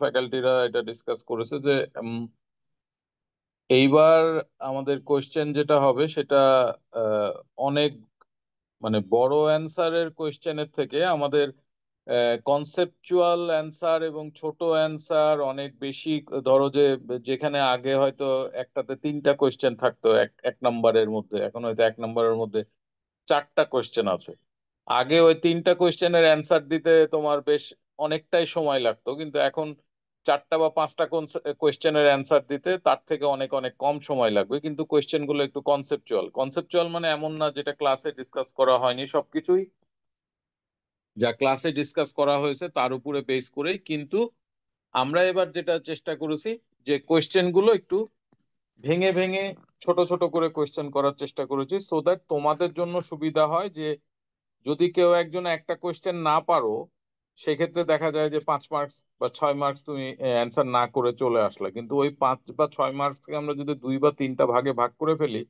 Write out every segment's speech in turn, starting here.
ফ্যাকাল্টিরা এটা ডিসকাস করেছে যে এইবার আমাদের কোয়েশ্চেন যেটা হবে সেটা আহ, অনেক মানে বড় অ্যান্সারের কোয়েশ্চেনের থেকে আমাদের কনসেপচুয়াল অ্যান্সার এবং ছোট অ্যান্সার অনেক বেশি। ধরো যে যেখানে আগে হয়তো একটাতে তিনটা কোয়েশ্চেন থাকতো এক এক নম্বরের মধ্যে, এখন হয়তো এক নম্বরের মধ্যে চারটা কোয়েশ্চেন আছে। আগে ওই তিনটা কোয়েশ্চেনের অ্যান্সার দিতে তোমার বেশ অনেকটাই সময় লাগতো, কিন্তু এখন চারটা বা পাঁচটা কোয়েশ্চেনের অ্যান্সার দিতে তার থেকে অনেক অনেক কম সময় লাগবে, কিন্তু কোয়েশ্চেন গুলো একটু কনসেপচুয়াল। কনসেপচুয়াল মানে এমন না যেটা ক্লাসে ডিসকাস করা হয়নি, সবকিছুই যা ক্লাসে ডিসকাস করা হয়েছে তার উপরে বেস করেই। কিন্তু আমরা এবার যেটা চেষ্টা করেছি যে কোয়েশ্চেন গুলো একটু ভেঙে ভেঙে ছোট ছোট করে কোয়েশ্চেন করার চেষ্টা করেছি, সো দ্যাট তোমাদের জন্য সুবিধা হয় যে যদি কেউ একজন একটা কোয়েশ্চেন না পারো, সেক্ষেত্রে দেখা যায় যে 5 মার্কস বা 6 মার্কস তুমি অ্যান্সার না করে চলে আসলে, কিন্তু ওই 5 বা 6 মার্কসকে আমরা যদি 2 বা 3টা ভাগে ভাগ করে ফেলি,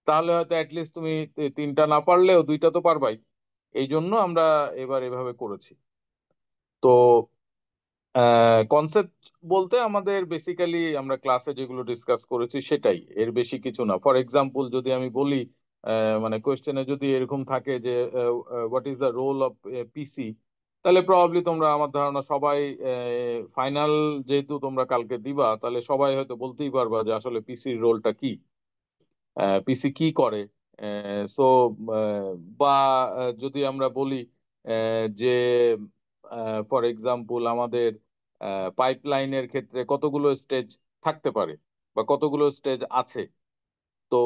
তাহলে হয়তো অ্যাটলিস্ট তুমি তিনটা না পারলেও দুইটা তো পারবাই। এই জন্য আমরা এবার এভাবে করেছি। তো কনসেপ্ট বলতে আমাদের বেসিক্যালি আমরা ক্লাসে যেগুলো ডিসকাস করেছি সেটাই, এর বেশি কিছু না। ফর এক্সাম্পল যদি আমি বলি, মানে কোয়েশ্চেনে যদি এরকম থাকে যে what is the role of PC, তাহলে প্রবাবলি তোমরা, আমার ধারণা সবাই, ফাইনাল যেহেতু তোমরা কালকে দিবা, তাহলে সবাই হয়তো বলতেই পারবা যে আসলে পিসির রোলটা কি, পিসি কি করে। সো বা যদি আমরা বলি যে ফর এক্সাম্পল আমাদের পাইপলাইনের ক্ষেত্রে কতগুলো স্টেজ থাকতে পারে বা কতগুলো স্টেজ আছে, তো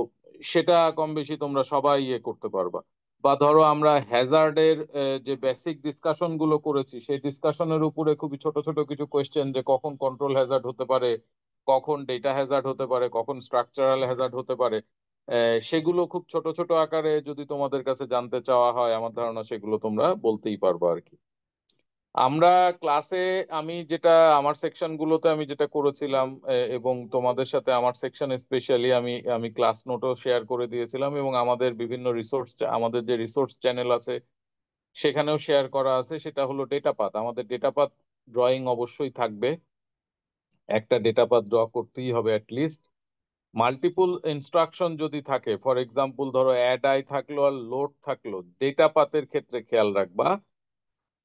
সেটা কম বেশি তোমরা সবাই ইয়ে করতে পারবা। বা ধরো আমরা হ্যাজার্ডের যে বেসিক ডিসকাশন গুলো করেছি, সেই ডিসকাশনের উপরে খুবই ছোট ছোট কিছু কোয়েশ্চেন, যে কখন কন্ট্রোল হ্যাজার্ড হতে পারে, কখন ডেটা হ্যাজার্ড হতে পারে, কখন স্ট্রাকচারাল হ্যাজার্ড হতে পারে, সেগুলো খুব ছোট ছোট আকারে যদি তোমাদের কাছে জানতে চাওয়া হয়, আমার ধারণা সেগুলো তোমরা বলতেই পারবো আর কি। আমরা ক্লাসে, আমি যেটা আমার সেকশন গুলোতে আমি যেটা করেছিলাম, এবং তোমাদের সাথে আমার সেকশনে স্পেশালি আমি আমি ক্লাস নোটও শেয়ার করে দিয়েছিলাম, এবং আমাদের বিভিন্ন রিসোর্স, আমাদের যে রিসোর্স চ্যানেল আছে সেখানেও শেয়ার করা আছে। সেটা হলো ডেটা পাথ। আমাদের ডেটা পাথ ড্রয়িং অবশ্যই থাকবে, একটা ডেটা পাথ ড্র করতেই হবে অ্যাটলিস্ট। মাল্টিপল ইনস্ট্রাকশন যদি থাকে, ফর এক্সাম্পল ধরো অ্যাড আই থাকলো আর লোড থাকলো, ডেটা পাথের ক্ষেত্রে খেয়াল রাখবা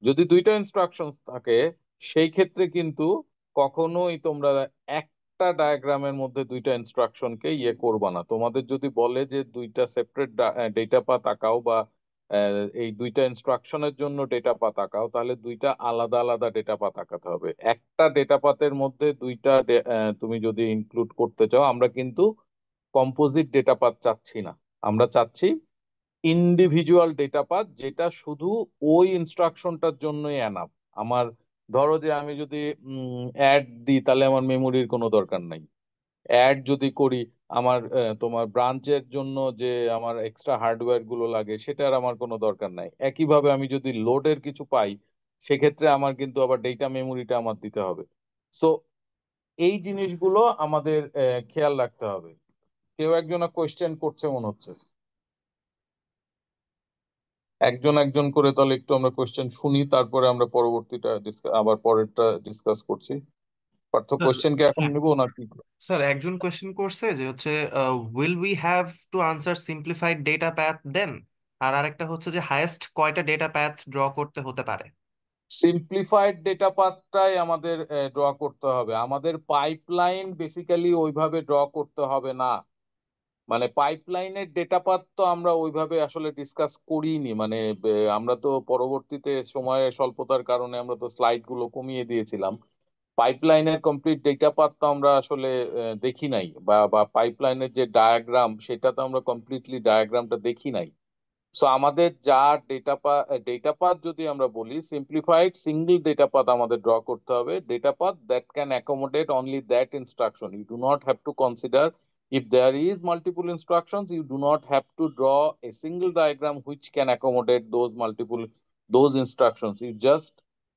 যদি দুইটা ইনস্ট্রাকশন থাকে, সেই ক্ষেত্রে কিন্তু কখনোই তোমরা একটা ডায়াগ্রামের মধ্যে দুইটা ইনস্ট্রাকশনকে ইয়ে করবা না। তোমাদের যদি বলে যে দুইটা সেপারেট ডেটা পাথ আঁকাও, বা এই দুইটা ইনস্ট্রাকশনের জন্য ডেটা পাথ আঁকাও, তাহলে দুইটা আলাদা আলাদা ডেটা পাথ আঁকাতে হবে। একটা ডেটা পাথের মধ্যে দুইটা তুমি যদি ইনক্লুড করতে চাও, আমরা কিন্তু কম্পোজিট ডেটা পাথ চাচ্ছি না। আমরা চাচ্ছি ইন্ডিভিজুয়াল ডেটা পাথ, যেটা শুধু ওই ইনস্ট্রাকশনটার জন্যই এনাফ। আমার ধরো যে আমি যদি অ্যাড দিই, তাহলে আমার মেমোরির কোনো দরকার নাই। অ্যাড যদি করি, আমার তোমার ব্রাঞ্চের জন্য যে আমার এক্সট্রা হার্ডওয়্যার গুলো লাগে, সেটার আমার কোনো দরকার নাই। একইভাবে আমি যদি লোডের কিছু পাই, সেক্ষেত্রে আমার কিন্তু আবার ডেটা মেমোরিটা আমার দিতে হবে। সো এই জিনিসগুলো আমাদের খেয়াল রাখতে হবে। কেউ একজন কোয়েশ্চেন করছে মনে হচ্ছে, একজন একজন করে তাহলে একটু আমরা কোশ্চেন শুনি, তারপরে আমরা পরবর্তীটা আবার পরেরটা ডিসকাস করছি। পার্থ, স্যার, কোশ্চেন কি এখন হ্যাঁ নেবো নাকি? স্যার, একজন কোয়েশ্চেন করছে যে হচ্ছে will we have to answer simplified data path then, আর আরেকটা হচ্ছে যে হায়েস্ট কয়টা ডেটা প্যাথ ড্র করতে হতে পারে। সিম্পলিফাইড ডেটা পাথটাই আমাদের ড্র করতে হবে। আমাদের পাইপলাইন বেসিক্যালি ওইভাবে ড্র করতে হবে না। মানে পাইপলাইনের ডেটা পাথ তো আমরা ওইভাবে আসলে ডিসকাস করিনি। মানে আমরা তো পরবর্তীতে সময় স্বল্পতার কারণে আমরা তো স্লাইড গুলো কমিয়ে দিয়েছিলাম। পাইপলাইনের কমপ্লিট ডেটা পাথ তো আমরা আসলে দেখি নাই, বা বা পাইপলাইনের যে ডায়াগ্রাম, সেটা তো আমরা কমপ্লিটলি ডায়াগ্রামটা দেখি নাই। সো আমাদের যা ডেটা পাথ যদি আমরা বলি, সিম্পলিফাইড সিঙ্গেল ডেটা পাথ আমাদের ড্র করতে হবে। Data path that can accommodate only that instruction, you do not have to consider if there is multiple instructions. You do not have to draw a single diagram which can accommodate those instructions. You just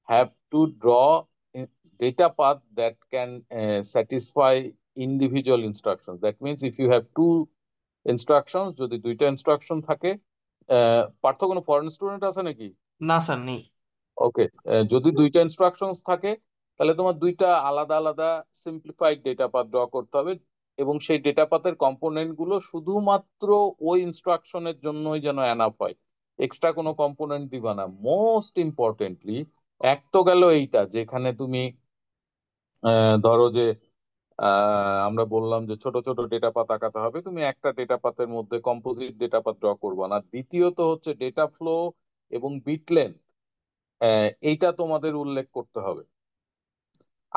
have to draw a data path that can satisfy individual instructions. That means if you have two instructions, যদি দুইটা instruction থাকে, পার্থ কোনো foreign student আছে নাকি? না sir, নেই। ওকে, যদি দুইটা ইনস্ট্রাকশনস থাকে, তাহলে তোমার দুইটা আলাদা আলাদা সিম্পলিফাইড ডেটা পাথ ড্র করতে হবে, এবং সেই ডেটা পাথের কম্পোনেন্ট গুলো শুধুমাত্র ওই ইনস্ট্রাকশনের জন্যই যেন এনাফ হয়, এক্সট্রা কোনো কম্পোনেন্ট দিবা না। মোস্ট ইম্পর্টেন্টলি, এক তো গেল এইটা যেখানে তুমি ধরো যে আমরা বললাম যে ছোট ছোট ডেটা পাত আঁকাতে হবে, তুমি একটা ডেটা পাতের মধ্যে কম্পোজিট ডেটা পাত ড্র করবা না। দ্বিতীয়ত হচ্ছে ডেটা ফ্লো এবং বিট লেন্থ, এইটা তোমাদের উল্লেখ করতে হবে।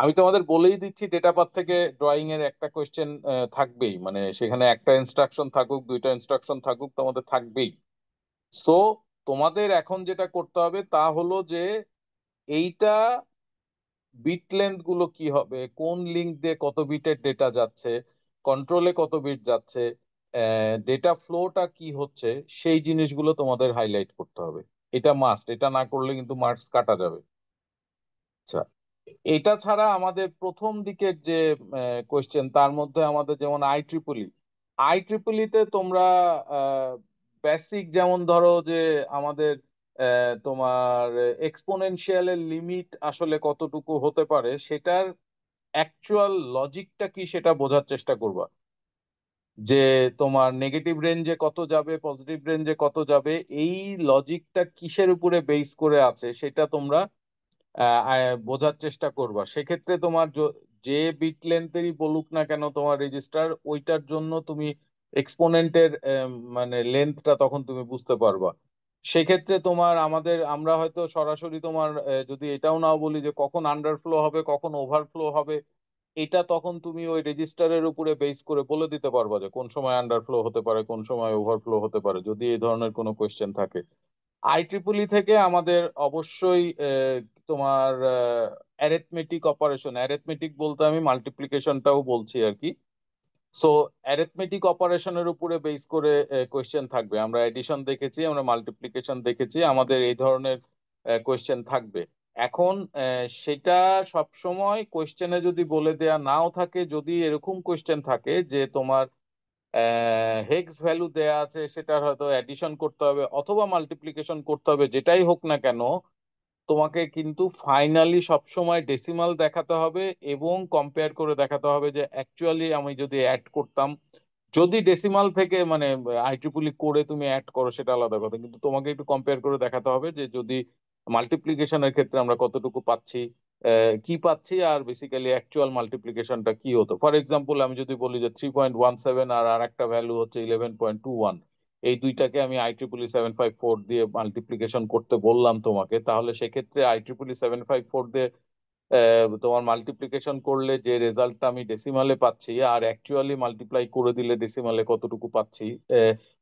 আমি তোমাদের বলেই দিচ্ছি, ডেটা পাথ থেকে ড্রয়িং এর একটা কোয়েশ্চেন থাকবেই, মানে সেখানে একটা ইনস্ট্রাকশন থাকুক দুইটা ইনস্ট্রাকশন থাকুক তোমাদের থাকবেই। সো তোমাদের এখন যেটা করতে হবে তা হলো যে এইটা বিট লেন্থ গুলো কি হবে, কোন লিঙ্ক দিয়ে কত বিটের ডেটা যাচ্ছে, কন্ট্রোলে কত বিট যাচ্ছে, ডেটা ফ্লোটা কি হচ্ছে, সেই জিনিসগুলো তোমাদের হাইলাইট করতে হবে। এটা মাস্ট, এটা না করলে কিন্তু মার্কস কাটা যাবে। আচ্ছা, এটা ছাড়া আমাদের প্রথম দিকের যে কোয়েশ্চেন, তার মধ্যে আমাদের যেমন আই ট্রিপল তে তোমরা বেসিক যেমন ধরো যে আমাদের তোমার এক্সপোনেনশিয়ালের লিমিট আসলে কতটুকু হতে পারে, সেটার অ্যাকচুয়াল লজিকটা কি সেটা বোঝার চেষ্টা করবা। যে তোমার নেগেটিভ রেঞ্জে কত যাবে, পজিটিভ রেঞ্জে কত যাবে, এই লজিকটা কিসের উপরে বেস করে আছে সেটা তোমরা বোঝার চেষ্টা করবা। সেক্ষেত্রে তোমার যে বিট লেন্থেরই বলুক না কেন তোমার রেজিস্টার, ওইটার জন্য তুমি এক্সপোনেন্টের মানে লেন্থটা তখন তুমি বুঝতে পারবা। সেক্ষেত্রে তোমার আমরা হয়তো সরাসরি তোমার যদি এটাও নাও বলি যে কখন আন্ডারফ্লো হবে কখন ওভারফ্লো হবে, এটা তখন তুমি ওই রেজিস্টারের উপরে বেস করে বলে দিতে পারবা যে কোন সময় আন্ডারফ্লো হতে পারে কোন সময় ওভারফ্লো হতে পারে, যদি এই ধরনের কোনো কোয়েশ্চেন থাকে। আই থেকে আমাদের অবশ্যই তোমার অ্যারিথমেটিক বলতে আমি মাল্টিপ্লিকেশনটাও বলছি আর কি। সো অ্যারিথমেটিক অপারেশনের উপরে বেস করে কোয়েশ্চেন থাকবে। আমরা এডিশন দেখেছি, আমরা মাল্টিপ্লিকেশন দেখেছি, আমাদের এই ধরনের কোয়েশ্চেন থাকবে। এখন সেটা সব সময় কোয়েশ্চেনে যদি বলে দেয়া নাও থাকে, যদি এরকম কোয়েশ্চেন থাকে যে তোমার হেক্স ভ্যালু দেয়া আছে, সেটার হয়তো অ্যাডিশন করতে হবে অথবা মাল্টিপ্লিকেশন করতে হবে, যেটাই হোক না কেন, তোমাকে কিন্তু ফাইনালি সবসময় ডেসিমাল দেখাতে হবে এবং কম্পেয়ার করে দেখাতে হবে যে অ্যাকচুয়ালি আমি যদি অ্যাড করতাম, যদি ডেসিমাল থেকে মানে আই করে তুমি অ্যাড করো সেটা আলাদা কথা, কিন্তু তোমাকে একটু কম্পেয়ার করে দেখাতে হবে যে যদি মাল্টিপ্লিকেশনের ক্ষেত্রে আমরা কতটুকু পাচ্ছি, কি পাচ্ছি, আর বেসিক্যালি অ্যাকচুয়াল মাল্টিপ্লিকেশনটা কি হতো। ফর এক্সাম্পল আমি যদি বলি যে 3.17 আর একটা ভ্যালু হচ্ছে 11.21, এই দুইটাকে আমি IEEE 754 দিয়ে মাল্টিপ্লিকেশন করতে বললাম তোমাকে, তাহলে সেক্ষেত্রে IEEE 754 দিয়ে তোমার মাল্টিপ্লিকেশন করলে যে রেজাল্টটা আমি ডেসিমালে পাচ্ছি আর অ্যাকচুয়ালি মাল্টিপ্লাই করে দিলে ডেসিমালে কতটুকু পাচ্ছি,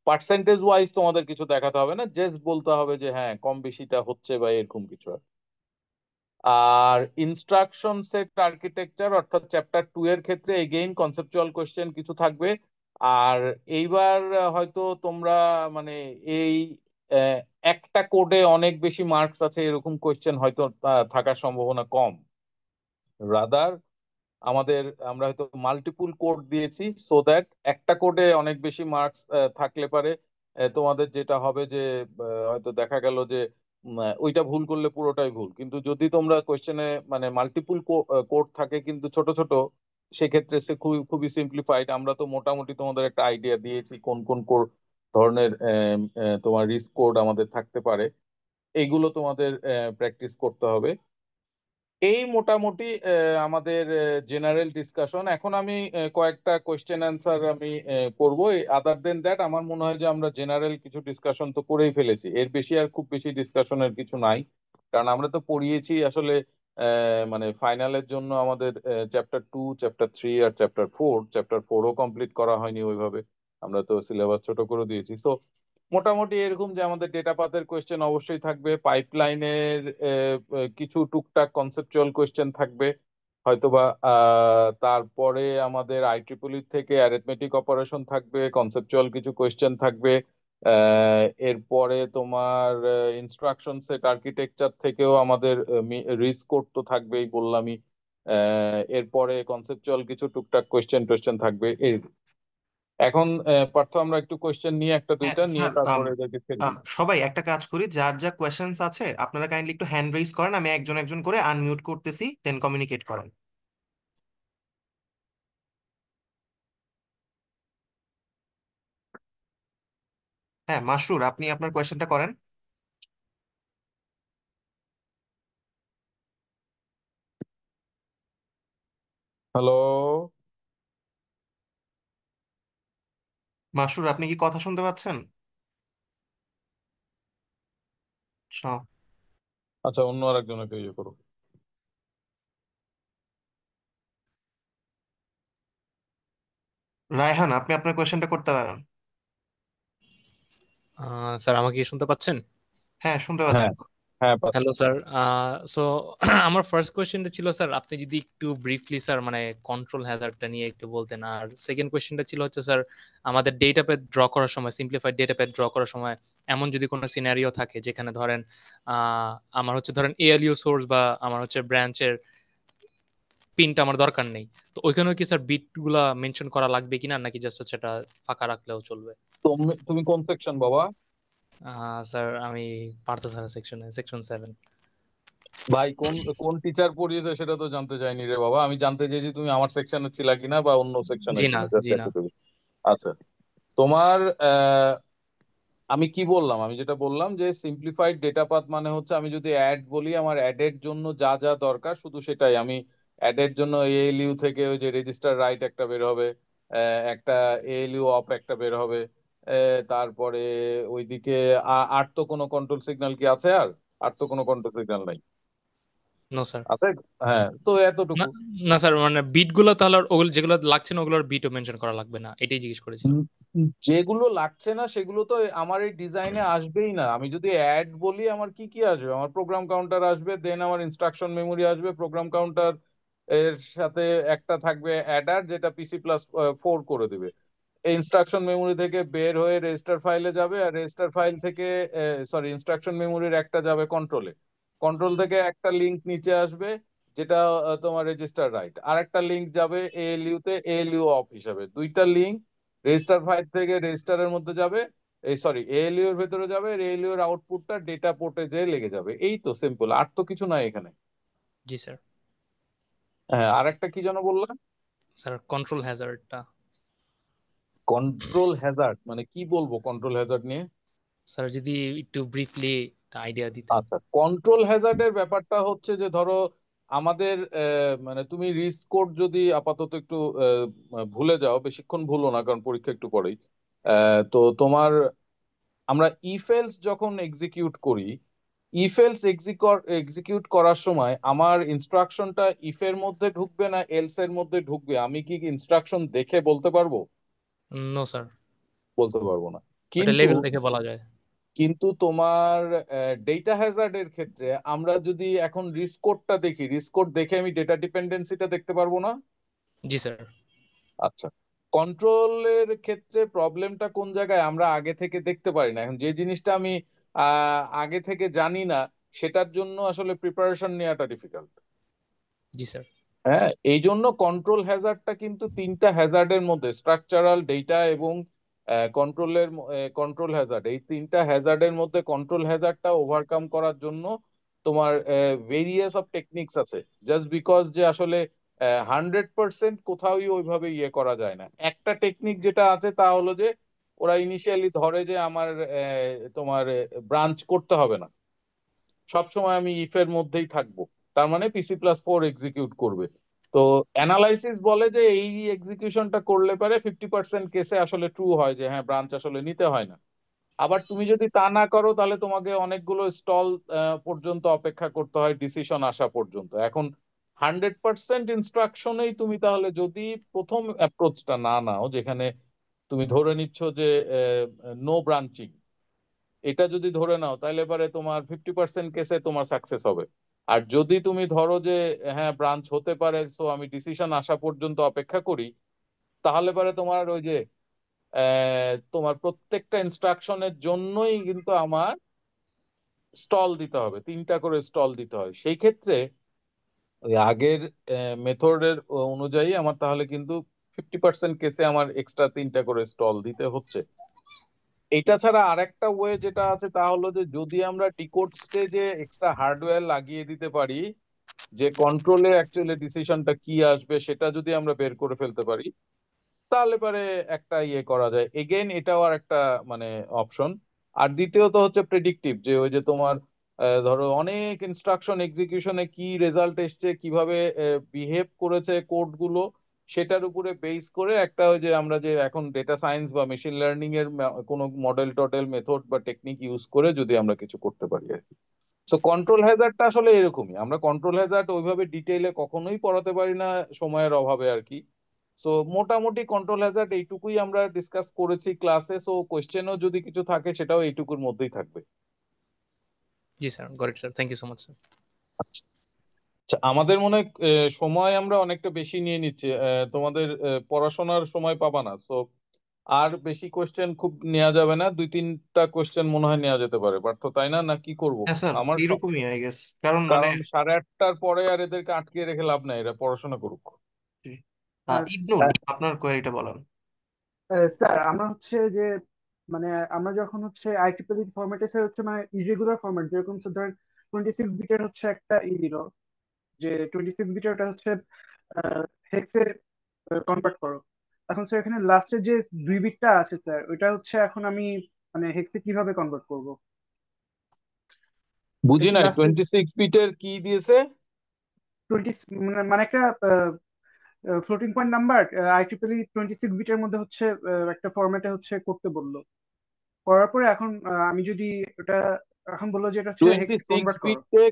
পার্সেন্টেজ ওয়াইজ তোমাদের কিছু দেখাতে হবে না, জাস্ট বলতে হবে যে হ্যাঁ কম বেশিটা হচ্ছে বা এরকম কিছু। আর ইনস্ট্রাকশন সেট আর্কিটেকচার অর্থাৎ চ্যাপ্টার 2 এর ক্ষেত্রে এগেইন কনসেপচুয়াল কোশ্চেন কিছু থাকবে। আর এইবার হয়তো তোমরা মানে এই আহ, একটা কোডে অনেক বেশি মার্কস আছে এরকম কোশ্চেন হয়তো থাকার সম্ভাবনা কম। রাদার আমাদের আমরা হয়তো মাল্টিপুল কোড দিয়েছি, সো দ্যাট একটা কোডে অনেক বেশি মার্কস থাকলে পারে তোমাদের যেটা হবে যে হয়তো দেখা গেল যে ওইটা ভুল করলে পুরোটাই ভুল। কিন্তু যদি তোমরা কোয়েশ্চেনে মানে মাল্টিপুল কোড থাকে কিন্তু ছোট ছোট, সেক্ষেত্রে সে খুবই খুবই সিম্পলিফাইড। আমরা তো মোটামুটি তোমাদের একটা আইডিয়া দিয়েছি কোন কোন ধরনের তোমার রিস্ক কোড আমাদের থাকতে পারে, এইগুলো তোমাদের প্র্যাকটিস করতে হবে। এই মোটামুটি আমাদের জেনারেল ডিসকাশন। এখন আমি কয়েকটা কোয়েশ্চেন অ্যান্সার আমি করব। আদার দেন দ্যাট আমার মনে হয় যে আমরা জেনারেল কিছু ডিসকাশন তো করেই ফেলেছি, এর বেশি আর খুব বেশি ডিসকাশনের কিছু নাই। কারণ আমরা তো পড়িয়েছি আসলে মানে ফাইনালের জন্য আমাদের চ্যাপ্টার 2 চ্যাপ্টার 3 আর চ্যাপ্টার 4ও কমপ্লিট করা হয়নি ওইভাবে, আমরা তো সিলেবাস ছোট করে দিয়েছি। সো মোটামুটি এরকম যে আমাদের ডেটা পাথের কোয়েশ্চেন অবশ্যই থাকবে, পাইপলাইনের কিছু টুকটাক কনসেপচুয়াল কোয়েশ্চেন থাকবে হয়তোবা, তারপরে আমাদের থেকে অ্যারিথমেটিক অপারেশন থাকবে, কনসেপচুয়াল কিছু কোয়েশ্চেন থাকবে, এরপরে তোমার ইনস্ট্রাকশন সেট আর্কিটেকচার থেকেও আমাদের রিস্ক কোড তো থাকবেই বললামই, এরপরে কনসেপচুয়াল কিছু টুকটাক কোয়েশ্চেন টোয়েশ্চেন থাকবে। এখন পার্থ আমরা একটু কোয়েশ্চেন নিয়ে একটা হ্যাঁ দুইটা নিয়ে স্যার, তারপরে এদেরকে ছেড়ে দিই। সবাই একটা কাজ করি, যার যা কোয়েশ্চেন্স আছে আপনারা কাইন্ডলি একটু হ্যান্ড রেইজ করেন, আমি একজন একজন করে আনমিউট করতেছি, দেন কমিউনিকেট করেন। হ্যাঁ মাসরুর, আপনি আপনার কোয়েশ্চেনটা করেন। হ্যালো। মাসরুর, আপনি কি কথা শুনতে পাচ্ছেন? আচ্ছা। আচ্ছা, অন্য আরেকজনকে ইয়ে করো। রায়হান, আপনি আপনার কোয়েশ্চেনটা করতে পারেন। স্যার আমাকে কি শুনতে পাচ্ছেন? হ্যাঁ শুনতে পাচ্ছি। হ্যাঁ, হ্যাঁ পাচ্ছি। Hello sir. সো আমার ফার্স্ট কোয়েশ্চেনটা ছিল স্যার, আপনি যদি একটু ব্রিফলি স্যার মানে কন্ট্রোল হ্যাজার্ডটা নিয়ে একটু বলতেন। আর সেকেন্ড কোয়েশ্চেনটা ছিল হচ্ছে স্যার, আমাদের ডেটা প্যাথ ড্র করার সময়, সিম্পলিফাইড ডেটা প্যাথ ড্র করার সময় এমন যদি কোনো সিনারিও থাকে যেখানে ধরেন আমার হচ্ছে ধরেন এএলইউ সোর্স বা আমার হচ্ছে ব্রাঞ্চের পিনটা আমার দরকার নেই, তো ওইখানেও কি স্যার বিট গুলা মেনশন করা লাগবে কিনা, নাকি জাস্ট হচ্ছে এটা ফাঁকা রাখলেও চলবে? তুমি তুমি কোন সেকশন বাবা? স্যার আমি পার্থ স্যার সেকশনে, সেকশন 7। ভাই, কোন কোন টিচার পড়িয়েছে সেটা তো জানতে চাইনি রে বাবা। আমি জানতে চাইছি তুমি আমার সেকশনে ছিলা কিনা বা অন্য সেকশনের জি না, কিনা, জাস্ট জি না। এতটুকু। আচ্ছা, তোমার আমি কি বললাম? আমি যেটা বললাম যে সিম্পলিফাইড ডেটা পাথ মানে হচ্ছে আমি যদি অ্যাড বলি, আমার অ্যাডের জন্য যা যা দরকার শুধু সেটাই। আমি অ্যাডের জন্য এএলইউ থেকে ওই যে রেজিস্টার রাইট একটা বের হবে, একটা এএলইউ অপ একটা বের হবে, তারপরে ওইদিকে আর তো কোনো কন্ট্রোল সিগন্যাল কি আছে? আর তো কোনো কন্ট্রোল সিগন্যাল নাই, নো স্যার। আছে? হ্যাঁ, তো না, এতটুকু। না স্যার, মানে বিট গুলো তাহলে আর ওগুলো যেগুলো লাগছে না ওগুলোর বিটও মেনশন করা লাগবে না, এটাই জিজ্ঞেস করেছিলাম। উম, যেগুলো লাগছে না সেগুলো তো আমার এই ডিজাইনে আসবেই না। আমি যদি অ্যাড বলি, আমার কি কি আসবে? আমার প্রোগ্রাম কাউন্টার আসবে, দেন আমার ইনস্ট্রাকশন মেমোরি আসবে। প্রোগ্রাম কাউন্টার এর সাথে একটা থাকবে অ্যাডার, যেটা PC+4 করে দিবে। ইনস্ট্রাকশন মেমোরি থেকে বের হয়ে রেজিস্টার ফাইলে যাবে, আর রেজিস্টার ফাইল থেকে সরি, ইনস্ট্রাকশন মেমোরির একটা যাবে কন্ট্রোলে। কন্ট্রোল থেকে একটা লিংক নিচে আসবে, যেটা তোমার রেজিস্টার রাইট। আর একটা লিংক যাবে এএলইউ তে, এএলইউ অফ হিসাবে। দুইটা লিংক রেজিস্টার ফাইল থেকে রেজিস্টারের মধ্যে যাবে, এই সরি এএলইউ এর ভেতরে যাবে, এএলইউ এর আউটপুটটা ডেটা পোর্টে যেয়ে লেগে যাবে। এই তো সিম্পল, আর তো কিছু নাই এখানে। জি স্যার। হ্যাঁ, আর একটা কি যেন বললাম? স্যার কন্ট্রোল হ্যাজার্ডটা। কন্ট্রোল হ্যাজার্ড মানে কি বলবো কন্ট্রোল হ্যাজার্ড নিয়ে? স্যার যদি একটু ব্রিফলি আইডিয়া দিতেন। আচ্ছা, কন্ট্রোল হ্যাজার্ডের ব্যাপারটা হচ্ছে যে ধরো আমাদের মানে তুমি রিস্ক কোড যদি আপাতত একটু ভুলে যাও, বেশিক্ষণ ভুলো না কারণ পরীক্ষা একটু পরেই। তো তোমার আমরা ইফ এলস যখন এক্সিকিউট করি, ইফ এলস এক্সিকিউট করার সময় আমার ইনস্ট্রাকশনটা ইফ এর মধ্যে ঢুকবে না এলস এর মধ্যে ঢুকবে, আমি কি ইনস্ট্রাকশন দেখে বলতে পারবো? নো স্যার, বলতে পারবো না। ওটা কিন্তু লেভেল দেখে বলা যায়। কিন্তু তোমার ডেটা হ্যাজার্ড এর ক্ষেত্রে আমরা যদি এখন রিস্ক কোডটা দেখি, রিস্ক কোড দেখে আমি ডেটা ডিপেন্ডেন্সিটা দেখতে পারবো না? জি স্যার। আচ্ছা, কন্ট্রোলের ক্ষেত্রে প্রবলেমটা কোন জায়গায় আমরা আগে থেকে দেখতে পারি না। এখন যে জিনিসটা আমি আগে থেকে জানি না, সেটার জন্য আসলে প্রিপারেশন নেওয়াটা ডিফিকাল্ট। জি স্যার। হ্যাঁ, এই জন্য কন্ট্রোল হ্যাজার্ডটা কিন্তু তিনটা হ্যাজার্ডের মধ্যে, স্ট্রাকচারাল, ডেটা এবং কন্ট্রোল হ্যাজার্ড, এই তিনটা হ্যাজার্ডের মধ্যে কন্ট্রোল হ্যাজার্ডটা ওভারকাম করার জন্য তোমার ভেরিয়াস অফ টেকনিক্স আছে। জাস্ট বিকজ যে আসলে 100% কোথাওই ওইভাবে ইয়ে করা যায় না। একটা টেকনিক যেটা আছে তা হলো যে ওরা ইনিশিয়ালি ধরে যে আমার তোমার ব্রাঞ্চ করতে হবে না, সব সময় আমি ইফ এর মধ্যেই থাকবো, তার মানে PC+4 এক্সিকিউট করবে। তো অ্যানালাইসিস বলে যে এই এক্সিকিউশনটা করলে পারে 50% কেসে আসলে ট্রু হয় যে হ্যাঁ, ব্রাঞ্চ আসলে নিতে হয় না। আবার তুমি যদি তা না করো, তাহলে তোমাকে অনেকগুলো স্টল পর্যন্ত অপেক্ষা করতে হয় ডিসিশন আসা পর্যন্ত। এখন 100% ইনস্ট্রাকশনেই তুমি তাহলে যদি প্রথম অ্যাপ্রোচটা না নাও, যেখানে তুমি ধরে নিচ্ছ যে নো ব্রাঞ্চিং, এটা যদি ধরে নাও, তাহলে পরে তোমার 50% কেসে তোমার সাকসেস হবে। আর যদি তুমি ধরো যে হ্যাঁ, ব্রাঞ্চ হতে পারে, সো আমি ডিসিশন আসা পর্যন্ত অপেক্ষা করি, তাহলে পরে তোমার ওই যে তোমার প্রত্যেকটা ইনস্ট্রাকশনের জন্যই কিন্তু আমার স্টল দিতে হবে, তিনটা করে স্টল দিতে হয়। সেই ক্ষেত্রে ওই আগের মেথডের অনুযায়ী আমার তাহলে কিন্তু 50% কেসে আমার এক্সট্রা 3টা করে স্টল দিতে হচ্ছে। এটা ছাড়া আরেকটা ওয়ে যেটা আছে তা হলো যে যদি আমরা ডিকোড স্টেজে এক্সট্রা হার্ডওয়্যার লাগিয়ে দিতে পারি, যে কন্ট্রোলে অ্যাকচুয়ালি ডিসিশনটা কি আসবে সেটা যদি আমরা বের করে ফেলতে পারি, তাহলে পরে একটা ইয়ে করা যায়। এগেইন এটাও আর একটা মানে অপশন। আর দ্বিতীয়ত হচ্ছে প্রেডিক্টিভ, যে ওই যে তোমার ধরো অনেক ইনস্ট্রাকশন এক্সিকিউশনে কি রেজাল্ট এসছে, কিভাবে বিহেভ করেছে কোড গুলো, সেটার উপরে বেস করে একটা ওই যে আমরা যে এখন ডেটা সায়েন্স বা মেশিন লার্নিং এর কোনো মডেল টডেল মেথড বা টেকনিক ইউজ করে যদি আমরা কিছু করতে পারি আর কি। সো কন্ট্রোল হ্যাজার্ডটা আসলে এরকমই, আমরা কন্ট্রোল হ্যাজার্ড ওইভাবে ডিটেইলে কখনোই পড়াতে পারি না সময়ের অভাবে আর কি। সো মোটামুটি কন্ট্রোল হ্যাজার্ড এইটুকুই আমরা ডিসকাস করেছি ক্লাসে। সো কোয়েশ্চেনও যদি কিছু থাকে সেটাও এইটুকুর মধ্যেই থাকবে। জি sir, got it sir, thank you so much sir. আচ্ছা, আমাদের মনে হয় সময় আমরা অনেকটা বেশি নিয়ে নিচ্ছি, তোমাদের পড়াশোনার সময় পাবা না। সো আর বেশি কোয়েশ্চেন খুব নেওয়া যাবে না, 2-3টা কোয়েশ্চেন মনে হয় নেওয়া যেতে পারে পার্থ, তাই না? না কি করব? হ্যাঁ স্যার, আমার এইরকমই আই গেস, কারণ মানে কারণ 8:30টার পরে আর এদেরকে আটকে রেখে লাভ নাই, এরা পড়াশোনা করুক। আর ইবনুল, আপনার কোয়েরিটা বলেন। স্যার আমরা হচ্ছে যে মানে আমরা যখন হচ্ছে আইটিপিএল ফরম্যাটে স্যার হচ্ছে মানে ইরেগুলার ফরম্যাট, যেরকম স্যার ধরেন 26 বিটের হচ্ছে একটা দিল, যে 26 বিটের ওটা হচ্ছে হেক্সে কনভার্ট করো। এখন স্যার এখানে লাস্টের যে 2 বিটটা আছে স্যার, ওইটা হচ্ছে এখন আমি মানে হেক্সে কিভাবে কনভার্ট করব? এটা বুঝি কি নাই, লাস্টের 26 বিটের কি দিয়েছে? 20 মানে একটা ফ্লোটিং পয়েন্ট নাম্বার আইটিপিএল 26 বিটের মধ্যে হচ্ছে একটা ফরম্যাটে হচ্ছে করতে বললো। করার পরে এখন আমি যদি ওটা এখন বললো যে এটা হচ্ছে টোয়েন্টি হেক্সে সিক্স কনভার্ট করো। বিটে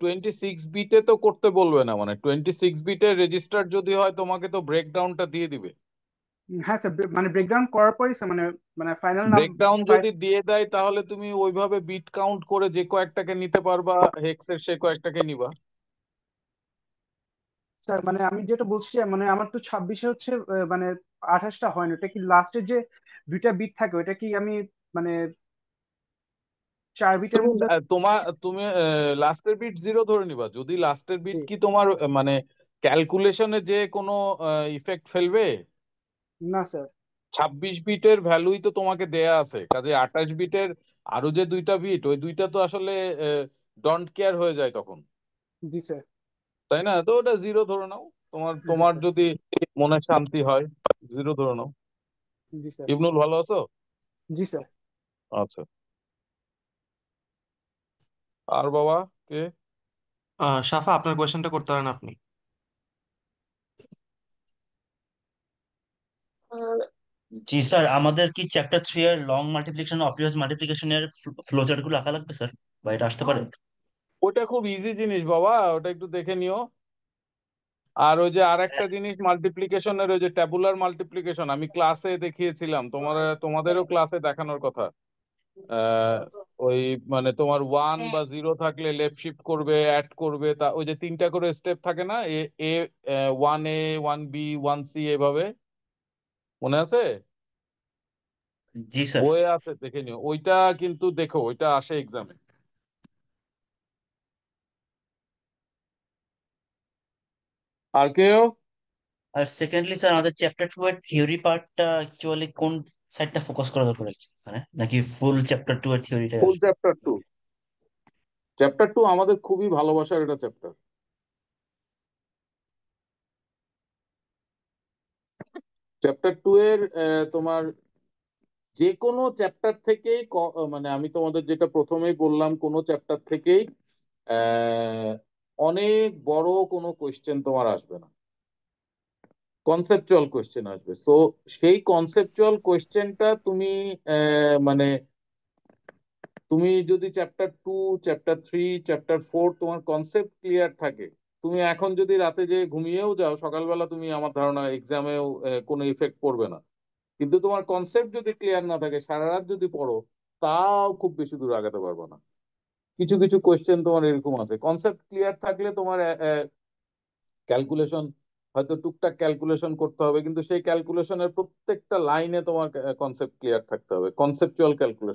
26 বিটে তো করতে বলবে না, মানে 26 বিটের রেজিস্টার যদি হয় তোমাকে তো ব্রেকডাউনটা দিয়ে দিবে। হ্যাঁ স্যার, মানে ব্রেকডাউন করার পরই স্যার মানে মানে ফাইনাল নাম। ব্রেকডাউন যদি দিয়ে দেয় তাহলে তুমি ওইভাবে বিট কাউন্ট করে যে কয়েকটাকে নিতে পারবা হেক্সের, সে কয়েকটাকে নিবা। স্যার মানে আমি যেটা বলছি যে মানে আমার তো 26-এ হচ্ছে মানে 28টা হয় না, এটা কি লাস্টের যে 2টা বিট থাকে ওটা কি আমি মানে 4 বিটের তুমি মধ্যে? তুমি লাস্টের বিট 0 ধরে নিবা, যদি লাস্টের জি। বিট কি তোমার মানে ক্যালকুলেশনে যে কোনো ইফেক্ট ফেলবে? না স্যার। 26 বিটের ভ্যালুই তো তোমাকে দেয়া আছে, কাজে 28 বিটের আরো যে 2টা বিট, ওই 2টা তো আসলে ডন্ট কেয়ার হয়ে যায় তখন, জি স্যার। তাই না? তো ওটা 0 ধরে নাও, তোমার জি তোমার স্যার। যদি মনে শান্তি হয় 0 ধরে নাও। জি স্যার। ইবনুল, ভালো আছো? জি স্যার। আচ্ছা, আর বাবা কে? সাফা, আপনার কোয়েশ্চেনটা করতে পারেন আপনি। জি স্যার, আমাদের কি চ্যাপ্টার 3 এর লং মাল্টিপ্লিকেশন অপটিমাইজ মাল্টিপ্লিকেশনের ফ্লোচার্ট গুলো আঁকা লাগবে স্যার, বা এটা আসতে পারে? ওটা খুব ইজি জিনিস বাবা, ওটা একটু দেখে নিও। আর ওই যে আর একটা জিনিস মাল্টিপ্লিকেশনের, ওই যে ট্যাবুলার মাল্টিপ্লিকেশন আমি ক্লাসে দেখিয়েছিলাম, তোমাদেরও ক্লাসে দেখানোর কথা। আহ, ওই মানে তোমার 1 বা 0 থাকলে লেফট শিফট করবে, অ্যাড করবে, তা ওই যে 3টা করে স্টেপ থাকে না, এ এ 1A 1B 1C এভাবে, মনে আছে? জি স্যার। বইয়ে আছে, দেখে নিও ওইটা, কিন্তু দেখো ওইটা আসে এক্সামে। আর কেউ? আর সেকেন্ডলি স্যার, আমাদের চ্যাপ্টার 2 এর থিওরি পার্টটা অ্যাকচুয়ালি কোন সাইডটা ফোকাস করা দরকার আছে মানে, নাকি ফুল চ্যাপ্টার 2 এর থিওরিটাই ফুল আসবে? চ্যাপ্টার 2। চ্যাপ্টার 2 আমাদের খুবই ভালোবাসার একটা চ্যাপ্টার। চ্যাপ্টার 2 এর তোমার যে কোনো চ্যাপ্টার থেকেই মানে আমি তোমাদের যেটা প্রথমেই বললাম, কোনো চ্যাপ্টার থেকেই আহ, অনেক বড় কোনো কোয়েশ্চেন তোমার আসবে না, কনসেপচুয়াল কোয়েশ্চেন আসবে। সো সেই কনসেপচুয়াল কোয়েশ্চেনটা তুমি মানে তুমি যদি চ্যাপ্টার 2, চ্যাপ্টার 3, চ্যাপ্টার 4 তোমার কনসেপ্ট ক্লিয়ার থাকে, তুমি এখন যদি রাতে যে ঘুমিয়েও যাও, সকালবেলা তুমি আমার ধারণা এক্সামেও কোনো ইফেক্ট পড়বে না। কিন্তু তোমার কনসেপ্ট যদি ক্লিয়ার না থাকে, সারা রাত যদি পড়ো, তাও খুব বেশি দূর আগাতে পারবে না। কিছু কিছু কোয়েশ্চেন তোমার এরকম আছে, কনসেপ্ট ক্লিয়ার থাকলে তোমার ক্যালকুলেশন হয়তো টুকটাক ক্যালকুলেশন করতে হবে, কিন্তু সেই ক্যালকুলেশনের প্রত্যেকটা লাইনে তোমার কনসেপ্ট ক্লিয়ার থাকতে হবে, কনসেপচুয়াল ক্যালকুলেশন।